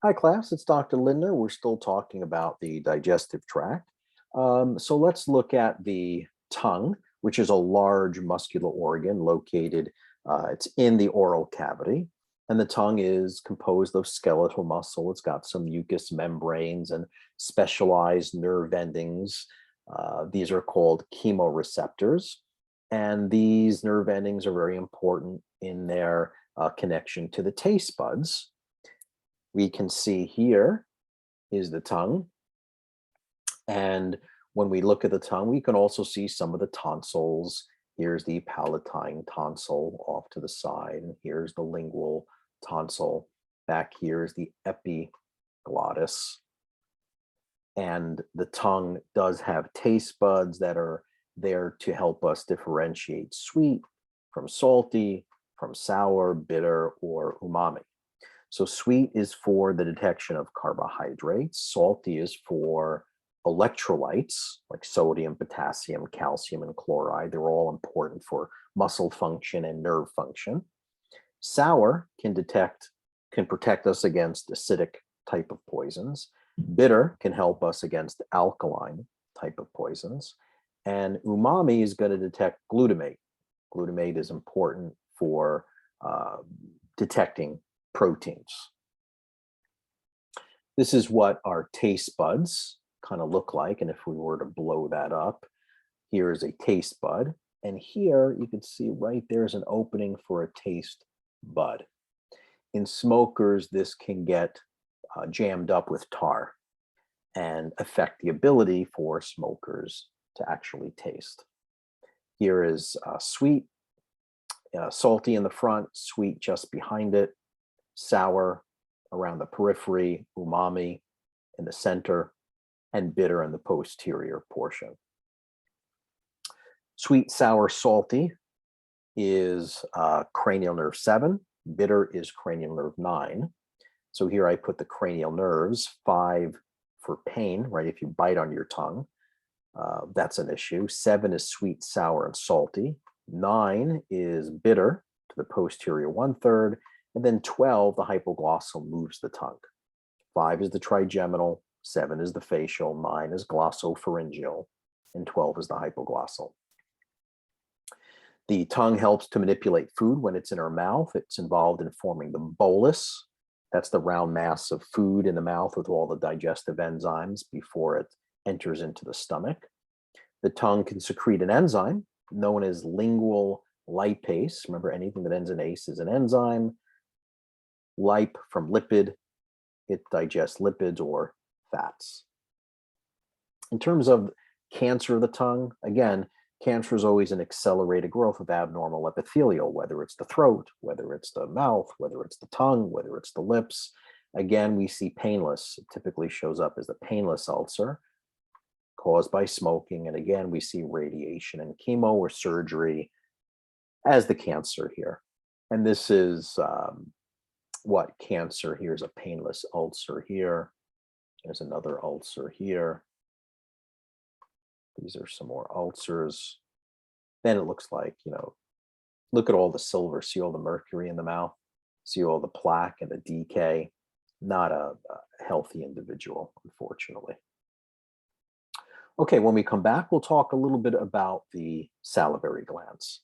Hi, class. It's Dr. Lindner. We're still talking about the digestive tract. So let's look at the tongue, which is a large muscular organ located, it's in the oral cavity. And the tongue is composed of skeletal muscle. It's got some mucous membranes and specialized nerve endings. These are called chemoreceptors. And these nerve endings are very important in their connection to the taste buds. We can see here is the tongue. And when we look at the tongue, we can also see some of the tonsils. Here's the palatine tonsil off to the side, and here's the lingual tonsil. Back here is the epiglottis. And the tongue does have taste buds that are there to help us differentiate sweet from salty, from sour, bitter, or umami. So sweet is for the detection of carbohydrates. Salty is for electrolytes like sodium, potassium, calcium, and chloride. They're all important for muscle function and nerve function. Sour can protect us against acidic type of poisons. Bitter can help us against alkaline type of poisons. And umami is going to detect glutamate. Glutamate is important for detecting proteins. This is what our taste buds kind of look like. And if we were to blow that up, here is a taste bud. And here you can see right there's an opening for a taste bud. In smokers, this can get jammed up with tar and affect the ability for smokers to actually taste. Here is sweet, salty in the front, sweet just behind it, sour around the periphery, umami in the center, and bitter in the posterior portion. Sweet, sour, salty is cranial nerve 7. Bitter is cranial nerve 9. So here I put the cranial nerves, 5 for pain, right? If you bite on your tongue, that's an issue. 7 is sweet, sour, and salty. 9 is bitter to the posterior 1/3. And then 12, the hypoglossal, moves the tongue. 5 is the trigeminal, 7 is the facial, 9 is glossopharyngeal, and 12 is the hypoglossal. The tongue helps to manipulate food when it's in our mouth. It's involved in forming the bolus. That's the round mass of food in the mouth with all the digestive enzymes before it enters into the stomach. The tongue can secrete an enzyme known as lingual lipase. Remember, anything that ends in ase is an enzyme. Lip from lipid, it digests lipids or fats. In terms of cancer of the tongue, again, cancer is always an accelerated growth of abnormal epithelial, whether it's the throat, whether it's the mouth, whether it's the tongue, whether it's the lips. Again, we see painless. It typically shows up as the painless ulcer caused by smoking. And again, we see radiation and chemo or surgery as the cancer here. And this is what cancer. Here's a painless ulcer here. There's another ulcer here. These are some more ulcers. Then it looks like, look at all the silver, see all the mercury in the mouth, see all the plaque and the decay. Not a healthy individual, unfortunately. Okay, when we come back, we'll talk a little bit about the salivary glands.